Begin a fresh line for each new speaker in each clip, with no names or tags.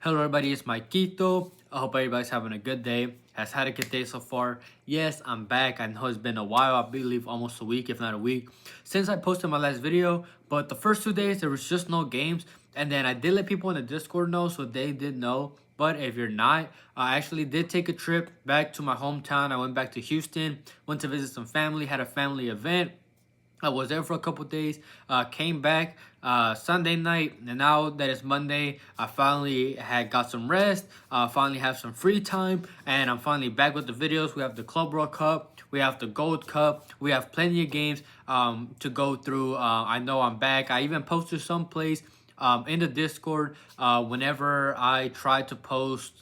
Hello everybody, it's Maikito. I hope everybody's having a good day. Has had a good day so far. Yes, I'm back. I know it's been a while. I believe almost a week, if not a week, since I posted my last video. But the first 2 days, there was just no games. And then I did let people in the Discord know, so they did know. But if you're not, I actually did take a trip back to my hometown. I went back to Houston, went to visit some family, had a family event. I was there for a couple days, came back Sunday night, and now that it's Monday, I finally had got some rest, finally have some free time, and I'm finally back with the videos. We have the Club World Cup, we have the Gold Cup, we have plenty of games to go through. I know I'm back. I even posted some plays in the Discord whenever I tried to post.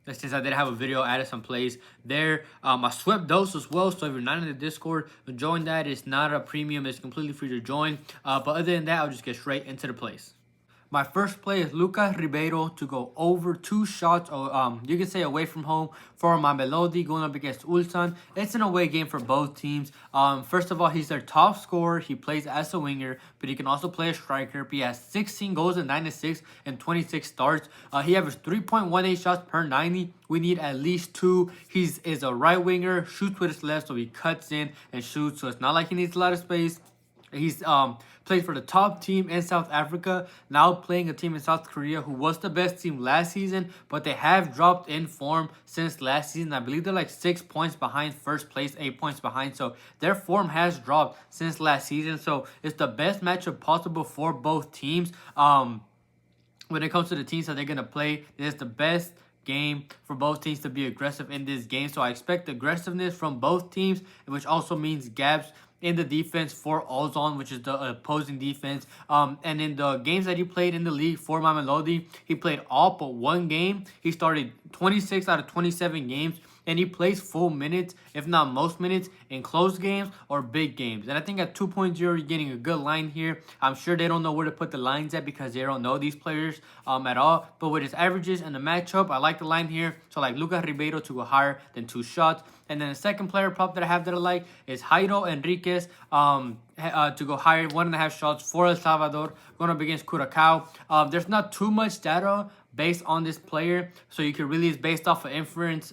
Since I did have a video, added some plays there. I swept those as well, so if you're not in the Discord, join that. It's not a premium, it's completely free to join. But other than that, I'll just get straight into the plays. My first play is Luca Ribero to go over 2 shots, you can say away from home, for my Melody going up against Ulsan. It's an away game for both teams. First of all, he's their top scorer. He plays as a winger, but he can also play a striker. He has 16 goals and 9 assists and 26 starts. He averaged 3.18 shots per 90. We need at least 2. He is a right winger, shoots with his left, so he cuts in and shoots. So it's not like he needs a lot of space. He's played for the top team in South Africa, now playing a team in South Korea who was the best team last season, but they have dropped in form since last season. I believe they're like 6 points behind first place, 8 points behind. So their form has dropped since last season. So it's the best matchup possible for both teams. When it comes to the teams that they're going to play, this is the best game for both teams to be aggressive in this game. So I expect aggressiveness from both teams, which also means gaps in the defense for Ozon, which is the opposing defense. And in the games that he played in the league for my Melody, he played all but 1 game. He started 26 out of 27 games, and he plays full minutes, if not most minutes, in close games or big games. And I think at 2.0, you're getting a good line here. I'm sure they don't know where to put the lines at because they don't know these players at all. But with his averages and the matchup, I like the line here. So like Luca Ribero to go higher than 2 shots. And then the second player prop that I have that I like is Haido Enriquez to go higher, 1.5 shots for El Salvador, going up against Curacao. There's not too much data based on this player, so you can really, it's based off of inference.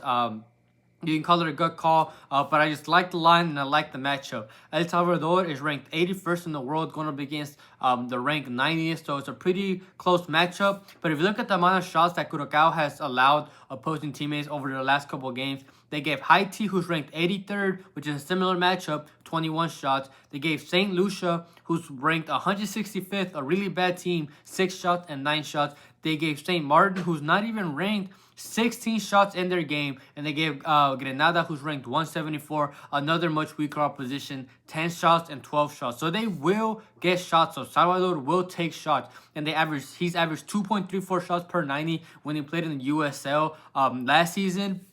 You can call it a good call, but I just like the line and I like the matchup. El Salvador is ranked 81st in the world, going up against the ranked 90th, so it's a pretty close matchup. But if you look at the amount of shots that Curacao has allowed opposing teammates over the last couple of games, they gave Haiti, who's ranked 83rd, which is a similar matchup, 21 shots. They gave St. Lucia, who's ranked 165th, a really bad team, 6 shots and 9 shots. They gave St. Martin, who's not even ranked, 16 shots in their game, and they gave Grenada, who's ranked 174, another much weaker opposition, 10 shots and 12 shots. So they will get shots. So Salvador will take shots, and he's averaged 2.34 shots per 90 when he played in the USL last season.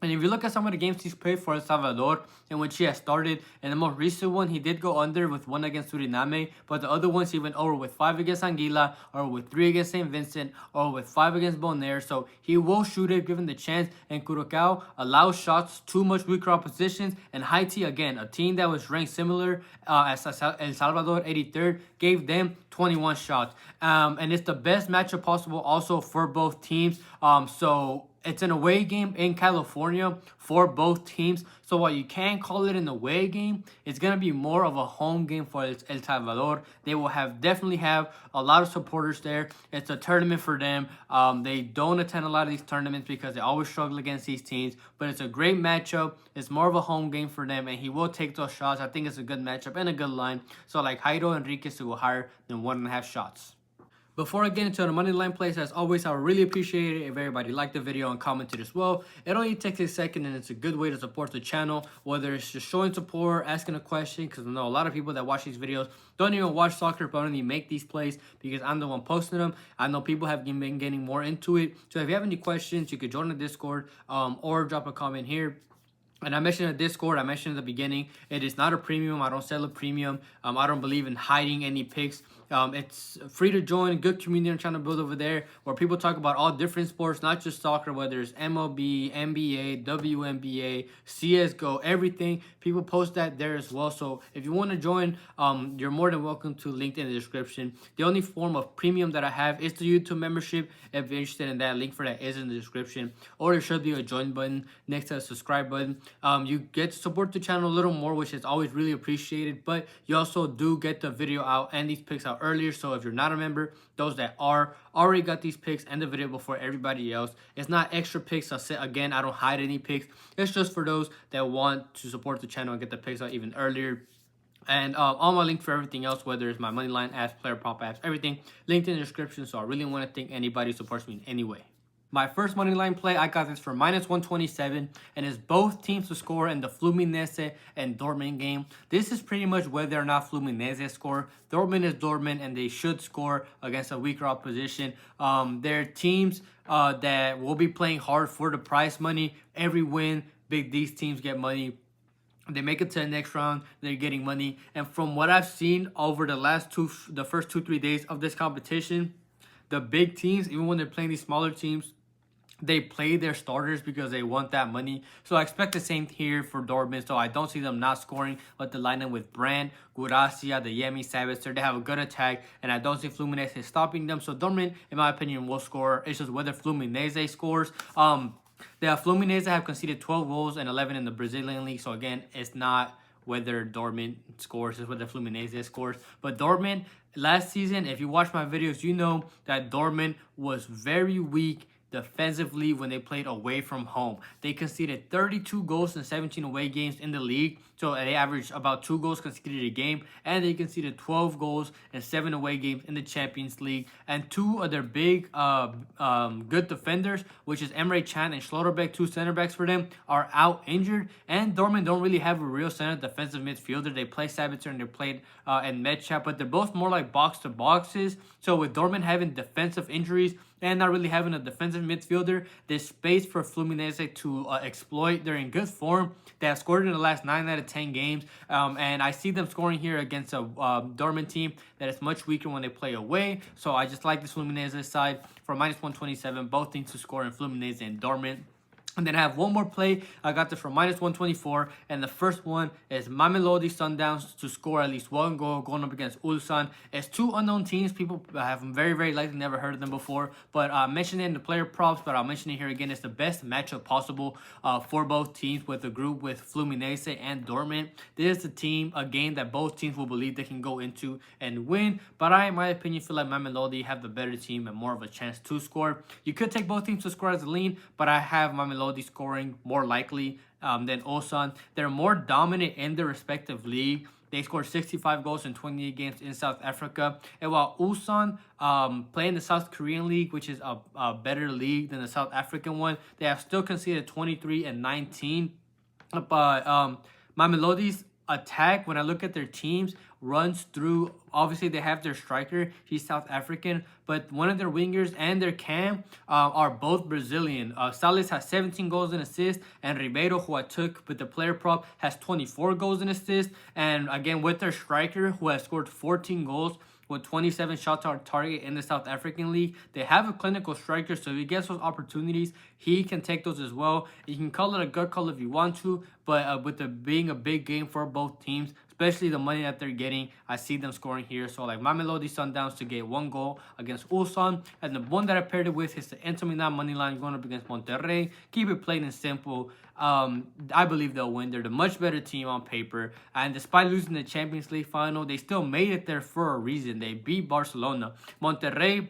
And if you look at some of the games he's played for El Salvador in which he has started, in the most recent one, he did go under with 1 against Suriname, but the other ones he went over with 5 against Anguilla, or with 3 against St. Vincent, or with 5 against Bonaire. So he will shoot it given the chance, and Curacao allows shots to much weaker oppositions. And Haiti, again, a team that was ranked similar as El Salvador, 83rd, gave them 21 shots. And it's the best matchup possible also for both teams. So it's an away game in California for both teams. So while you can call it an away game, it's going to be more of a home game for El Salvador. They will definitely have a lot of supporters there. It's a tournament for them. They don't attend a lot of these tournaments because they always struggle against these teams. But it's a great matchup. It's more of a home game for them, and he will take those shots. I think it's a good matchup and a good line. So like Haido Enriquez to go higher than 1.5 shots. Before I get into the money line plays, as always, I would really appreciate it if everybody liked the video and commented as well. It only takes a second, and it's a good way to support the channel, whether it's just showing support, asking a question, because I know a lot of people that watch these videos don't even watch soccer, but only make these plays because I'm the one posting them. I know people have been getting more into it. So if you have any questions, you could join the Discord or drop a comment here. And I mentioned in Discord, I mentioned in the beginning, it is not a premium. I don't sell a premium. I don't believe in hiding any picks It's free to join. Good community I'm trying to build over there where people talk about all different sports, not just soccer, whether it's MLB, NBA, WNBA, CSGO, everything. People post that there as well. So if you want to join, you're more than welcome to. Link in the description. The only form of premium that I have is the YouTube membership. If you're interested in that, link for that is in the description. Or there should be a join button next to the subscribe button. You get to support the channel a little more, which is always really appreciated. But you also do get the video out and these picks out earlier. So if you're not a member, those that are already got these picks and the video before everybody else. It's not extra picks. Again, I don't hide any picks. It's just for those that want to support the channel and get the picks out even earlier. And all my links for everything else, whether it's my Moneyline apps, player prop apps, everything, linked in the description. So I really want to thank anybody who supports me in any way. My first Moneyline play, I got this for -127, and it's both teams to score in the Fluminense and Dortmund game. This is pretty much whether or not Fluminense score. Dortmund is Dortmund, and they should score against a weaker opposition. They're teams that will be playing hard for the prize money. Every win, these teams get money. They make it to the next round, they're getting money. And from what I've seen over the first 2-3 days of this competition, the big teams, even when they're playing these smaller teams, they play their starters because they want that money. So I expect the same here for Dortmund. So I don't see them not scoring with the lineup with Brand, Guracia, the Yemi, Savitzer. They have a good attack, and I don't see Fluminense stopping them. So Dortmund, in my opinion, will score. It's just whether Fluminense scores. The Fluminense have conceded 12 goals and 11 in the Brazilian league. So again, it's not whether Dortmund scores, it's whether Fluminense scores. But Dortmund, last season, if you watch my videos, you know that Dortmund was very weak defensively when they played away from home. They conceded 32 goals in 17 away games in the league. So they averaged about 2 goals conceded a game. And they conceded 12 goals in 7 away games in the Champions League. And 2 of their big good defenders, which is Emre Can and Schlotterbeck, 2 center backs for them, are out injured. And Dortmund don't really have a real center defensive midfielder. They play Savitzer and they played and Medchap, but they're both more like box to boxes. So with Dortmund having defensive injuries and not really having a defensive midfielder, there's space for Fluminense to exploit. They're in good form. They have scored in the last 9 out of 10 games. And I see them scoring here against a Dortmund team that is much weaker when they play away. So I just like this Fluminense side for -127. Both teams to score in Fluminense and Dortmund. And then I have one more play. I got this for -124. And the first one is Mamelodi Sundowns to score at least 1 goal going up against Ulsan. It's 2 unknown teams. People have very, very likely never heard of them before. But I mentioned it in the player props, but I'll mention it here again. It's the best matchup possible for both teams with the group with Fluminense and Dortmund. This is a game that both teams will believe they can go into and win. But I, in my opinion, feel like Mamelodi have the better team and more of a chance to score. You could take both teams to score as a lean, but I have Mamelodi scoring more likely than Ulsan. They're more dominant in their respective league. They scored 65 goals in 28 games in South Africa. And while Ulsan play in the South Korean league, which is a better league than the South African one, they have still conceded 23 and 19. But Mamelodi's attack, when I look at their teams, runs through, obviously they have their striker, he's South African, but one of their wingers and their cam are both Brazilian. Salas has 17 goals and assists, and Ribero, who I took with the player prop, has 24 goals and assists. And again, with their striker, who has scored 14 goals with 27 shots on target in the South African League, they have a clinical striker, so if he gets those opportunities, he can take those as well. You can call it a gut call if you want to, but with it being a big game for both teams, especially the money that they're getting, I see them scoring here. So like Mamelodi Sundowns to get 1 goal against Ulsan. And the one that I paired it with is the Inter Milan money line going up against Monterrey. Keep it plain and simple. I believe they'll win. They're the much better team on paper. And despite losing the Champions League final, they still made it there for a reason. They beat Barcelona. Monterrey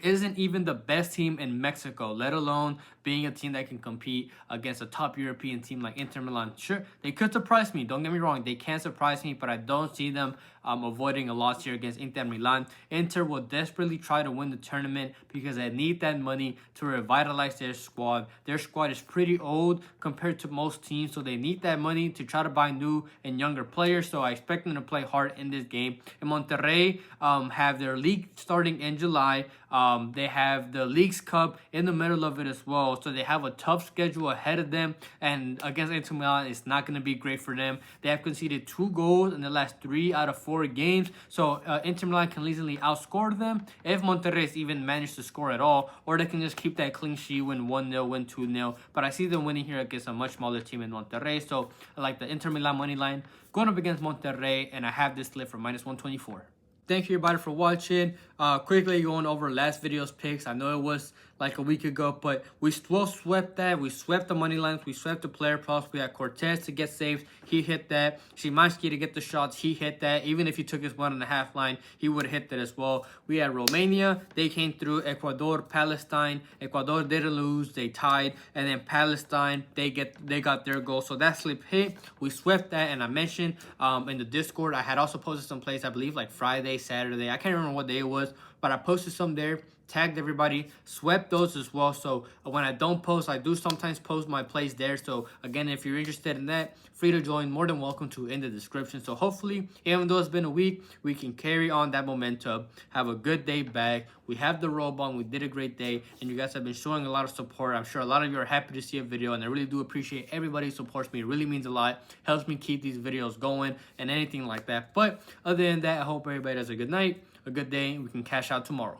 isn't even the best team in Mexico, let alone being a team that can compete against a top European team like Inter Milan. Sure, they could surprise me. Don't get me wrong. They can surprise me, but I don't see them avoiding a loss here against Inter Milan. Inter will desperately try to win the tournament because they need that money to revitalize their squad. Their squad is pretty old compared to most teams, so they need that money to try to buy new and younger players. So I expect them to play hard in this game. And Monterrey have their league starting in July. They have the Leagues Cup in the middle of it as well. well. So they have a tough schedule ahead of them, and against Inter Milan, it's not going to be great for them. They have conceded 2 goals in the last 3 out of 4 games, so Inter Milan can easily outscore them if Monterrey even managed to score at all, or they can just keep that clean sheet, win 1-0, win 2-0. But I see them winning here against a much smaller team in Monterrey, so I like the Inter Milan money line going up against Monterrey, and I have this slip for -124. Thank you everybody for watching. Quickly going over last video's picks. I know it was like a week ago, but we still swept that. We swept the money lines. We swept the player props. We had Cortez to get saves. He hit that. Szymanski to get the shots. He hit that. Even if he took his 1.5 line, he would have hit that as well. We had Romania. They came through. Ecuador, Palestine. Ecuador didn't lose. They tied. And then Palestine, they got their goal. So that slip hit. We swept that. And I mentioned in the Discord, I had also posted some plays, I believe like Friday, Saturday. I can't remember what day it was, but I posted some there, tagged everybody, swept those as well. So when I don't post, I do sometimes post my plays there. So again, if you're interested in that, free to join, more than welcome to in the description. So hopefully, even though it's been a week, we can carry on that momentum, have a good day back. We have the roll ball, we did a great day, and you guys have been showing a lot of support. I'm sure a lot of you are happy to see a video, and I really do appreciate everybody who supports me. It really means a lot, helps me keep these videos going and anything like that. But other than that, I hope everybody has a good night, a good day, and we can cash out tomorrow.